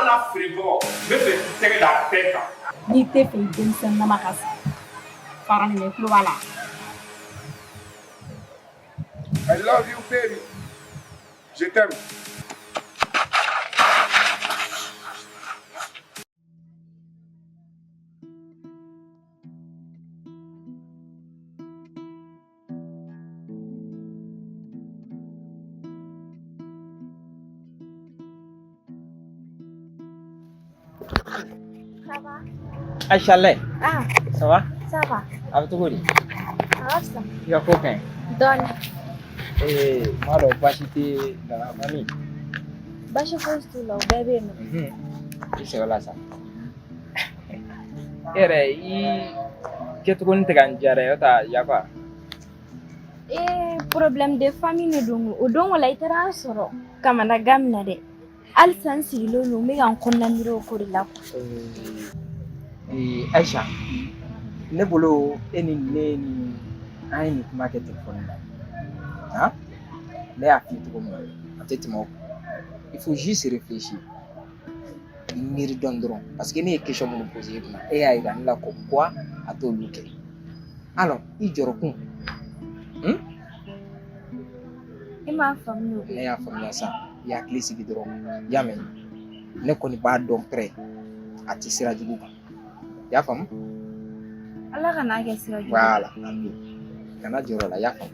la frigo, ne fais que la tête. Ni te fait une scène dans ma casa. Para ni me voilà. I love you, baby. Je t'aime. Ça va? Aïchaleh. Ah, Ça va? ça va. Avec tout le monde. Ça va ça? Tu as copain? Donne. Et moi, je vais acheter dans la famille. Baixa fosse tu lá, o bebê não. C'est voilà ça. Et que tu connais quand j'arrive, il y a quoi? E problème de famille no dongo. O dongo la itara soro. Kama na gamna de. Al sansi lolo me an konna miro ko de la. Aïcha, ne bolo eni neni aini market téléphone là. Hein? Là, il faut juste réfléchir. Il donneront parce que les questions me posent et il y a là comme quoi à tout le monde. Alors, il dit E ma famille. ne y'a faamuya sa i hakili sigi dɔrɔn i y'a mɛn ne kɔni b'a dɔn pɛrɛ a tɛ sira jugu kan i y'a faamu Ala kana kɛ sira jugu. voilà amin kana jɔrɔ la i y'a faamu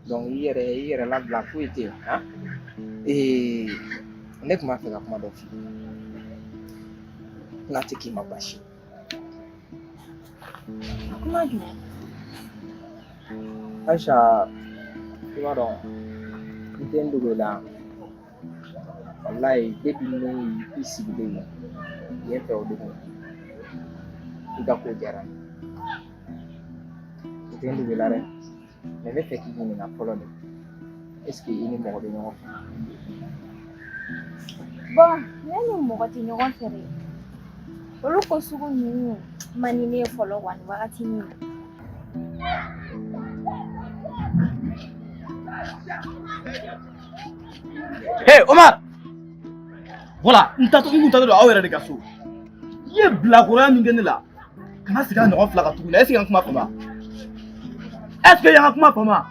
donc i yɛrɛ labila foyi tɛ yen han ne tun b'a fɛ ka kuma dɔ f'i ye n'a tɛ k'i ma baasi Kuma jumɛn? Aïcha i b'a dɔn i tɛ n dogo la wallahi depuis ne i sigilen i ye fɛ o dogo i ka ko diyara n ye i tɛ n dogo la dɛ mais ne fɛ k'i ɲininka fɔlɔ de est ce que i ni mɔgɔ bɛ ɲɔgɔn fɛ Bon, ne ni mɔgɔ tɛ ɲɔgɔn fɛ dɛ. Olu ko sugu ninnu man di ne ye fɔlɔ wa nin wagati min na. Hey Omar! Voilà, n taatɔ aw yɛrɛ de ka so. I ye bilakoroya min kɛ ne la, kana segin a ɲɔgɔn fila kan tuguni. Est-ce que y'an kuma faamuya? Est-ce que y'an kuma faamuya?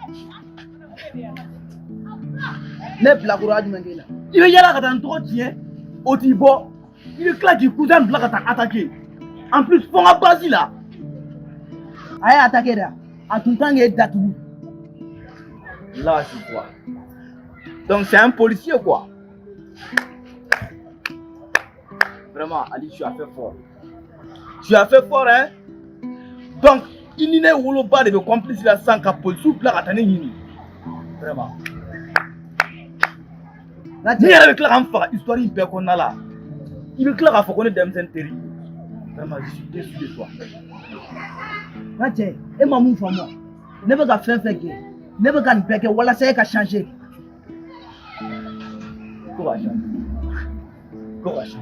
Ne bilakoroya jumɛn kɛ i la? I bɛ yala ka taa n tɔgɔ tiɲɛ, o t'i bɔ. I bɛ tila k'i cousin bila ka taa attaquer. En plus, fɔ n ka base la. A ye attaquer dɛ, a tun kan k'e datugu. Lâche-toi. Donc c'est un policier quoi. Vraiment, Ali, tu as fait fort. Tu as fait fort, hein? Donc, il n'y a pas de complice là sans que la police soit là. Vraiment. Ni avec la rampe, histoire il perd qu'on a là. Il veut que la qu'on est dans un terrible. Vraiment, je suis déçu de toi. Tiens, et maman, femme, ne veut pas faire que, ne veut pas que, voilà, c'est qu'à changer. Courage. Courage.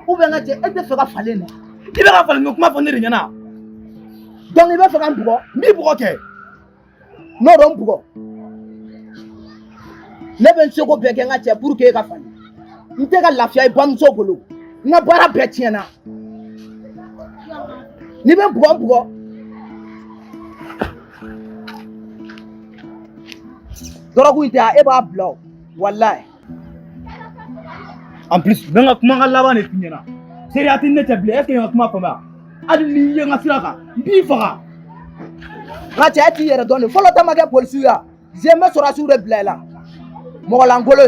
Ou bien, tu es de faire fallait. Il va falloir nous comment fournir rien. Donc, il va faire un bourreau. Mi broquet. Non, non, bourreau. Ne veut pas que quelqu'un pour que tu fasses. Il te a la fière bonne sopolo. N'a pas la pétienne. Ni même bourreau. Dorogu ite a eba blanc. Wallahi. En plus, dans comment là-bas n'est fini là. C'est la tête n'est est-ce qu'il y a comment faire? Adi y a un siraka. Bifara. Racha eti yere donne. Follow ta maga police ya. J'aime sur la sur le blé là. Mo langolo.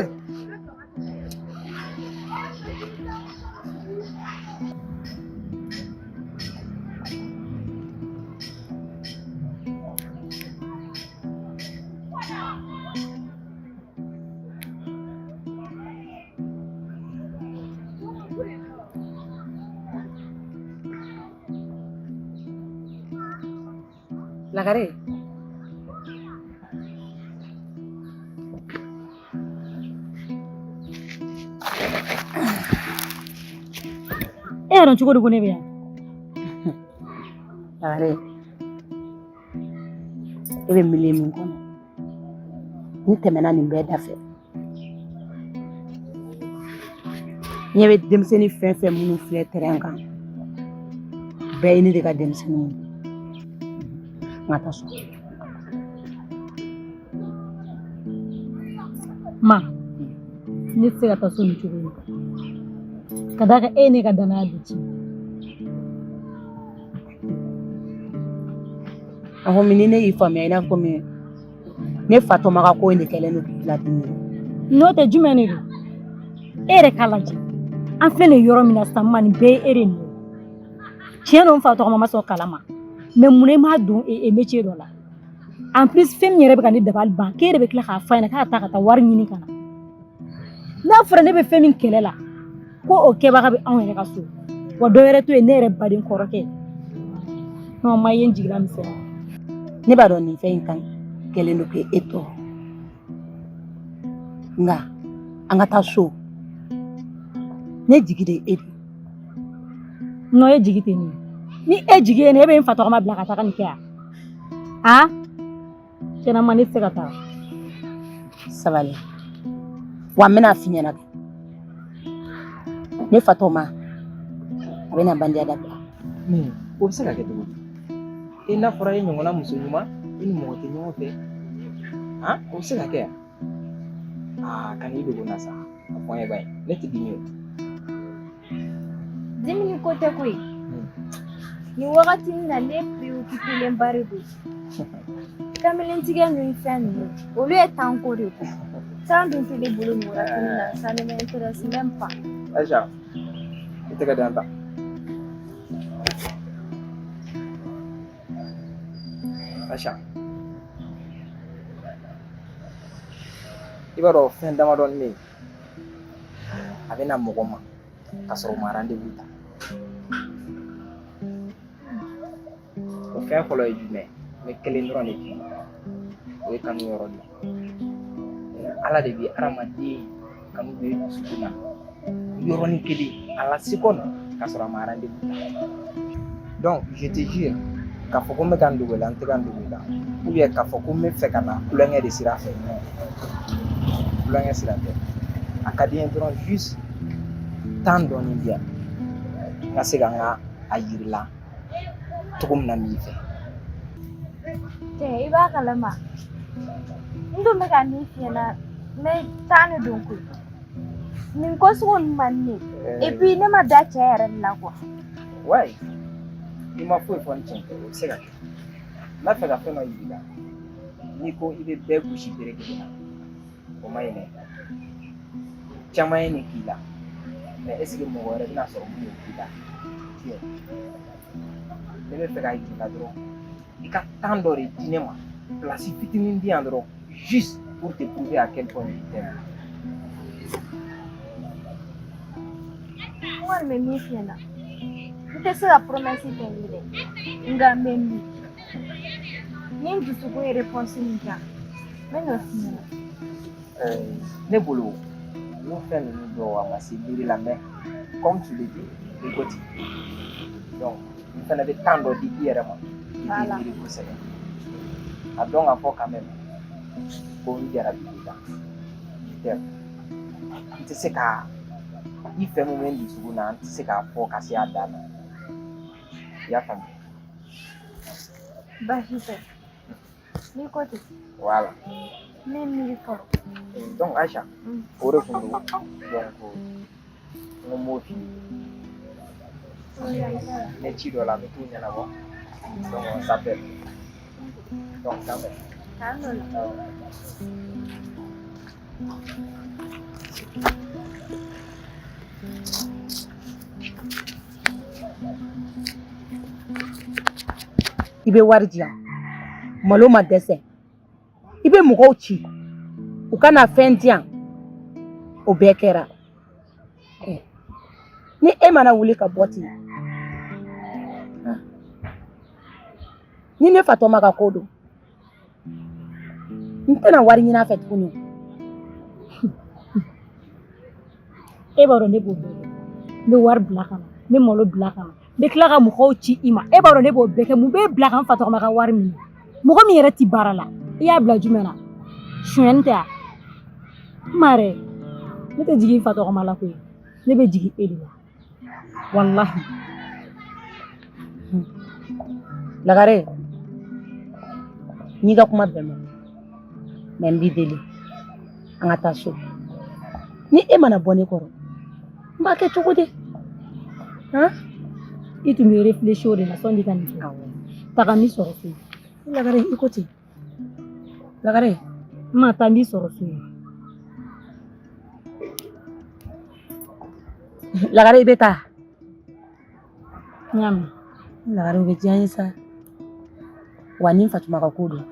Lagare. Ero cogo di ne bɛ yan. Lagare. E bɛ milieu min kɔnɔ. Ni tɛmɛna nin bɛɛ da fɛ. Ɲɛ bɛ denmisɛnnin fɛn fɛn minnu filɛ terrain kan bɛɛ ye ne de ka denmisɛnninw ye. N ka taa so. Ma, ne tɛ se ka taa so nin cogo in. Ka d'a kan e ye ne ka danaya de ci. A ko ni ne y'i faamuya i n'a fɔ min ne Fatɔma ka ko in de kɛlen don k'i ladimi. N'o tɛ jumɛn de don? E yɛrɛ k'a lajɛ. An filɛ nin yɔrɔ min na sisan ma nin bɛɛ ye e de nɔ ye. Tiɲɛ don n fa tɔgɔma ma sɔn kalama. Mais mun na i m'a don métier dɔ la? En plus fɛn min yɛrɛ bɛ ka ne dabali ban k'e de bɛ tila k'a f'a ɲɛna k'a ta ka taa wari ɲini ka na. N'a fɔra ne bɛ fɛn min kɛlɛ la ko o kɛbaga bɛ anw yɛrɛ ka so. Wa dɔ wɛrɛ to yen ne yɛrɛ baden kɔrɔkɛ. Non ma ye n jigila misɛnya. Ne b'a dɔn nin fɛn in kan kɛlen don k'e tɔɔrɔ. Nka an ka taa so. Ne jigi de e don. Non e jigi tɛ nin. Ni e jigi ye ne e bɛ n fa tɔgɔma bila ka taga nin kɛ yan. Ah? Tiɲɛna ma ne tɛ se ka taa. Sabali. Wa n bɛna f'i ɲɛna kɛ. Ne Fatɔma a bɛna bandiya dabila. Mais o bɛ se ka kɛ cogo di? I n'a fɔra e ɲɔgɔnna muso ɲuman i ni mɔgɔ tɛ ɲɔgɔn fɛ. Han? O bɛ se ka kɛ yan? Kana i dogo n na sa. A fɔ n ye bani. Ne tɛ dimi o. Dimi ko tɛ koyi. Nin wagati in na ne préoccupé ba de don. Kamelentigɛ ninnu fɛn ninnu olu ye temps ko de ko. Temps dun tɛ ne bolo nin wagati in na ça ne m'intéresse même pas. Aïcha, i tɛgɛ di yan ta. Aïcha, i b'a dɔn fɛn damadɔni bɛ yen a bɛ na mɔgɔ ma k'a sɔrɔ u ma rendez-vous ta. O fɛn fɔlɔ ye jumɛn? N bɛ kelen dɔrɔn de f'i ye. O ye kanu yɔrɔ de ye. Ala de bɛ hadamaden kanu bɛ dusukun na yɔrɔnin kelen à la seconde k'a sɔrɔ a ma rendez-vous ta. Donc je te jure k'a fɔ ko n bɛ ka n dogo i la n tɛ ka n dogo i la ou bien k'a fɔ ko n bɛ fɛ ka na kulonkɛ de sira fɛ kulonkɛ sira tɛ. A ka di n ye dɔrɔn juste temps dɔɔni di yan n ka se ka n ka a yirila cogo min na n b'i fɛ. Tɛ i b'a kalama. N dun bɛ ka min f'i ɲɛna mais temps de don koyi. Nin ko sugu ninnu man di ne ye. Et puis ne ma da cɛ yɛrɛ de la quoi. Ouais. I ma foyi fɔ n cɛn tɛ o bɛ se ka kɛ. N b'a fɛ ka fɛn dɔ yir'i la n'i ko i bɛ bɛɛ gosi bere kelen na o ma ɲi dɛ. Caman ye nin k'i la mais est ce que mɔgɔ wɛrɛ bɛna sɔrɔ mun y'o k'i la? Ne bɛ fɛ ka yir'i la dɔrɔn i ka temps dɔ de di ne ma place fitinin di yan dɔrɔn juste pour te prouver à quel point je t'aime. N kɔni bɛ min f'i ɲɛna n tɛ se ka promesse kɛ i ye dɛ nka n bɛ min. Ni n dusukun ye réponse min diya n bɛ n'o f'i ɲɛna. Ne bolo olu fɛn ninnu dɔw a ma se miiri la mais comme tu le dis i ko ten donc n fana bɛ temps dɔ di i yɛrɛ ma i k'i miiri kosɛbɛ a dɔn ka fɔ quand même ko n jara bi i la n tɛ se ka i fɛn min bɛ n dusukun na n tɛ se k'a fɔ ka se a dan na i y'a faamu. Baasi tɛ n'i ko ten. Voilà. Ne ye miiri fɔlɔ. Donc Aïcha o de tun don donc n ko n b'o f'i ye. Ne ci dɔ la n bɛ t'u ɲɛnabɔ donc on s'appelle donc quand même. K'an n'o la. I bɛ wari di yan malo ma dɛsɛ i bɛ mɔgɔw ci u ka na fɛn di yan o bɛɛ kɛra ni e mana wuli ka bɔ ten ni ne Fatɔma ka ko don n tɛna wari ɲini a fɛ tuguni. E b'a dɔn ne b'o bɛɛ kɛ. N bɛ wari bila ka na n bɛ malo bila ka na n bɛ tila ka mɔgɔw ci i ma. E b'a dɔn ne b'o bɛɛ kɛ mun b'e bila ka n fa tɔgɔma ka wari minɛ mɔgɔ min yɛrɛ ti baara la i y'a bila jumɛn na sonyɛni tɛ wa? N ma yɛrɛ ne tɛ jigin n fa tɔgɔma la koyi. ne bɛ jigin e de la walahi. Lagare n'i ka kuma bɛɛ ma mais n b'i deli an ka taa so ni e mana bɔ ne kɔrɔ n b'a kɛ cogo di I tun bɛ réfléchir o de la sɔnni ka nin kɛ. Taga n b'i sɔrɔ so yen. Lagare i ko ten Lagare n ma taa n b'i sɔrɔ so yen. Lagare i bɛ taa n y'a mɛn. Lagare o bɛ diya n ye sa wa ni Fatuma ka ko don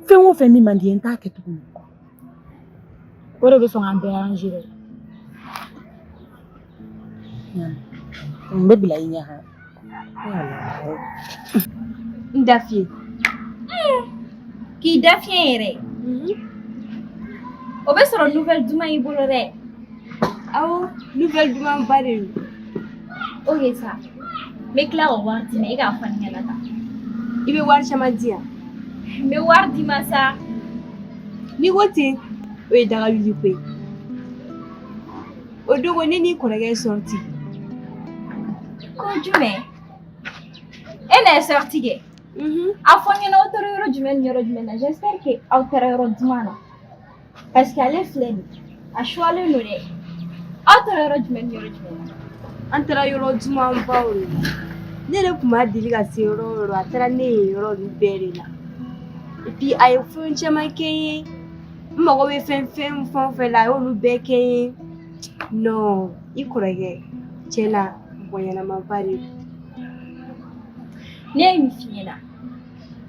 fɛn o fɛn min man di ye n t'a kɛ tuguni. O de bɛ sɔn k'an bɛɛ arranger dɛ. N bɛ bila i ɲɛ N dafiye. K'i dafiɲɛ yɛrɛ. O bɛ sɔrɔ nouvelle duman y'i bolo dɛ. Awɔ, nouvelle duman ba de don. Ok sa. N bɛ tila k'o wari d'i ma e k'a fɔ ne ɲɛna tan. I bɛ wari caman di yan. N bɛ wari d'i ma sa. N'i ko ten, o ye daga wuli ko ye. O dogo ne n'i kɔrɔkɛ ye sorti. Ko jumɛn? E n'a ye sorti kɛ. A fɔ n ɲɛna aw taara yɔrɔ jumɛn ni yɔrɔ jumɛn na. J'espère que aw taara yɔrɔ duman na. Parce que ale filɛ nin ye, a choix-len don dɛ. Aw taara yɔrɔ jumɛn ni yɔrɔ jumɛn na? An taara yɔrɔ duman baw de la. Ne de tun b'a deli ka se yɔrɔ o yɔrɔ a taara ne ye yɔrɔ olu bɛɛ de la. Et puis a ye fɛn caman kɛ n ye. N mago bɛ fɛn o fɛn la a y'olu bɛɛ kɛ n ye. Non, i kɔrɔkɛ tiɲɛna mɔgɔ ɲɛnamaba de don. Ne ye min f'i ɲɛna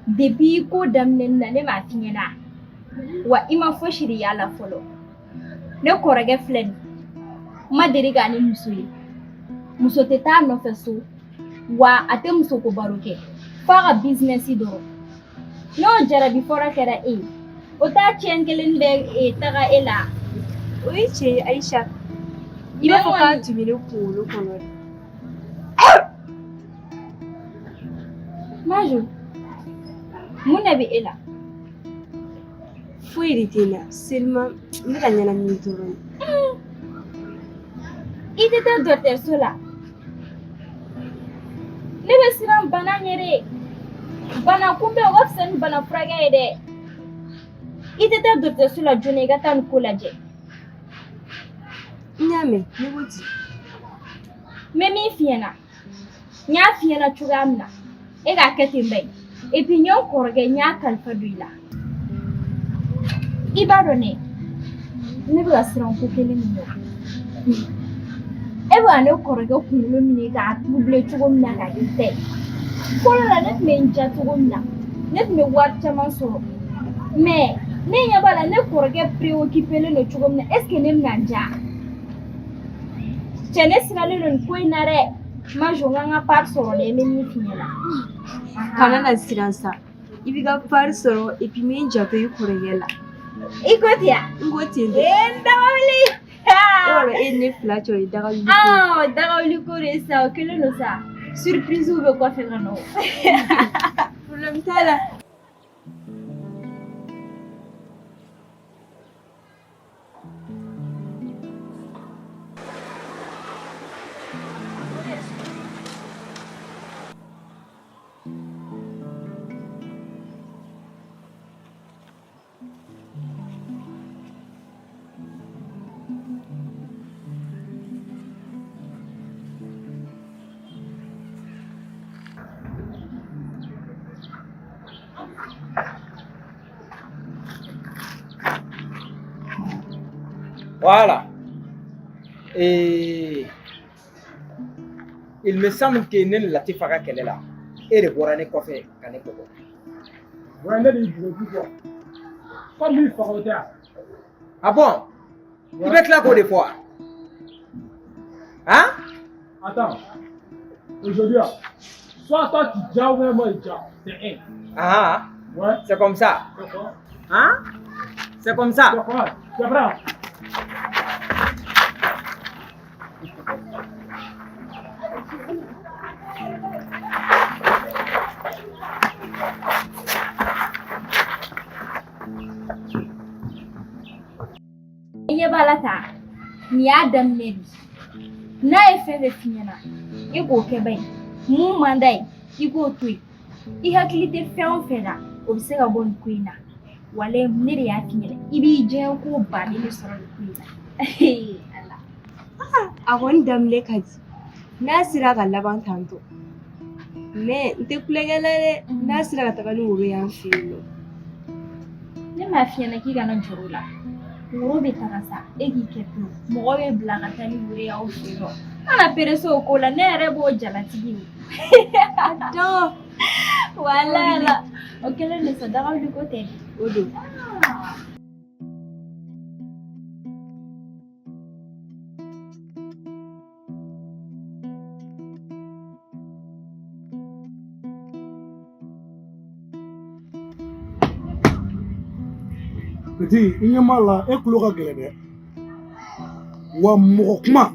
depuis ko daminɛ na ne m'a f'i ɲɛna wa i ma fosi de y'a la fɔlɔ. Ne kɔrɔkɛ filɛ nin n ma deli k'a ni muso ye. Muso tɛ taa a nɔfɛ so wa a tɛ muso ko baro kɛ f'a ka business dɔrɔn. N'o jarabi fɔra kɛra e ye o t'a tiɲɛ kelen bɛ taga e la. O ye tiɲɛ ye Aïcha. I b'a fɔ k'a tun bɛ ne kunkolo kɔnɔ de. Maju mun de bɛ e la? Foyi de tɛ n na seulement n bɛ ka ɲɛnamini dɔrɔn. I tɛ taa dɔgɔtɔrɔso la. Ne bɛ siran bana ɲɛ de. Bana kunbɛn o ka fisa ni bana furakɛ ye dɛ. I tɛ taa dɔgɔtɔrɔso la joona i ka taa nin ko lajɛ. N y'a mɛn ne ko ten. N bɛ min f'i ɲɛna n y'a f'i ɲɛna cogoya min na e k'a kɛ ten bɛɛ et puis n ye n kɔrɔkɛ n y'a kalifa don i la. I b'a dɔn dɛ ne bɛ ka siran ko kelen min ɲɛ. E bɛ ka ne kɔrɔkɛ kunkolo minɛ k'a troubler cogo min na ka kɛ ta ye. Fɔlɔ la ne tun bɛ n diya cogo min na ne tun bɛ wari caman sɔrɔ mais ne ɲɛ b'a la ne kɔrɔkɛ préoccupélen don cogo min na est ce que ne bɛna n diya. Cɛ ne siralen don nin ko in na dɛ. Maju n ka n ka part sɔrɔ dɛ n bɛ min f'i ɲɛna. Kana na siran sa. I b'i ka part sɔrɔ et puis n bɛ n janto i kɔrɔkɛ la. I ko ten wa? N ko ten dɛ. N daga wuli. E b'a dɔn e ni ne fila cɛ o ye daga wuli ko ye. Daga wuli ko de sa o kelen don sa. Surprise bɛ kɔfɛ ka na o. Problème t'a la. Voilà. Et il me semble que ne ni Latifa ka kɛlɛ la e de bɔra ne kɔfɛ ka ne kɔkɔ. Ouais, ne b'i bugɔ du quoi. Comme lui, faga o tɛ wa? Ah bon? I bɛ tila k'o de fɔ wa? Hein? Attends. Aujourd'hui, soit toi tu dis ou même moi je dis. C'est un. Ah, Ouais. c'est comme ça. D'accord. Hein? C'est comme ça. D'accord. C'est vrai. I ɲɛ b'a la tan Ni y'a daminɛ de n'a ye fɛn fɛn f'i ɲɛna e k'o kɛ ba ye mun man d'a ye i k'o to yen i hakili tɛ fɛn o fɛn na o bɛ se ka bɔ nin ko in na walayi ne de y'a f'i ɲɛna i b'i diɲɛ ko baden de sɔrɔ nin ko in na Ala. A kɔni daminɛ ka di n'a sera ka laban tantɔ mais n tɛ kulonkɛ la dɛ n'a sera ka taga ni woro y'an fɛ yen nɔ. Ne m'a f'i ɲɛna k'i kana jɔrɔ o la woro bɛ taga sa e k'i kɛ to mɔgɔ bɛ bila ka taa ni woro y'aw fɛ yen nɔ kana perese o ko la ne yɛrɛ b'o jalatigi ye Dɔn wala o kɛlen de sa daga wuli ko tɛ o don. Petit, i ɲɛ m'a la e kulo ka gɛlɛn dɛ wa mɔgɔ kuma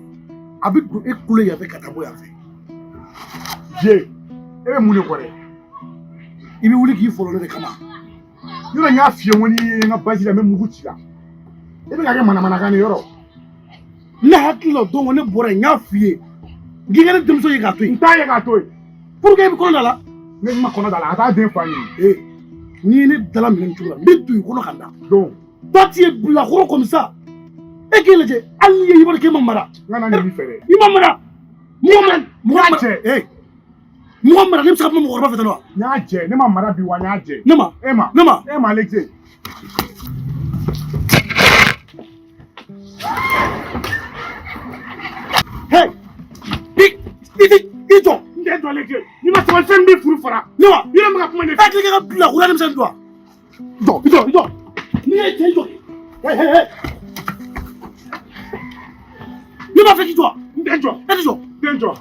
a bɛ don e kulo yan fɛ ka taa bɔ yan fɛ je e bɛ mun de kɔ dɛ i bɛ wuli k'i fɔlɔ ne de kama yɔrɔ n y'a f'i ye n ko n'i ye n ka basi la n bɛ mugu ci la e bɛ ka kɛ manamanakan de yɔrɔ ne hakili la don ne bɔra yen n y'a f'i ye n k'i ka ne denmuso ye k'a to yen n t'a ye k'a to yen pour que i bɛ kɔnɔ da la ne ma kɔnɔ da la a t'a den fa ye n'i ye ne dala minɛ nin cogo la n bɛ don i kɔnɔ ka da donc toi tu es bilakoro comme ça e k'i lajɛ hali n'i ye i b'a k'e ma mara n ka na nin fɛ dɛ i ma mara mɔgɔ cɛ mɔgɔ mara ne bɛ se ka kuma mɔgɔkɔrɔba fɛ tan wa n y'a jɛ ne ma mara bi wa n y'a jɛ ne ma e ma ale jɛ hey i jɔ n tɛ jɔ ale jɛ n'i ma sabali fɛn bɛ furu fara ne wa i yɛrɛ bɛ ka kuma de fɛ e tile ka bilakoro denmisɛnnin don wa i jɔ n'i ye cɛ jɔ ne b'a fɛ k'i jɔ n tɛ jɔ e tɛ jɔ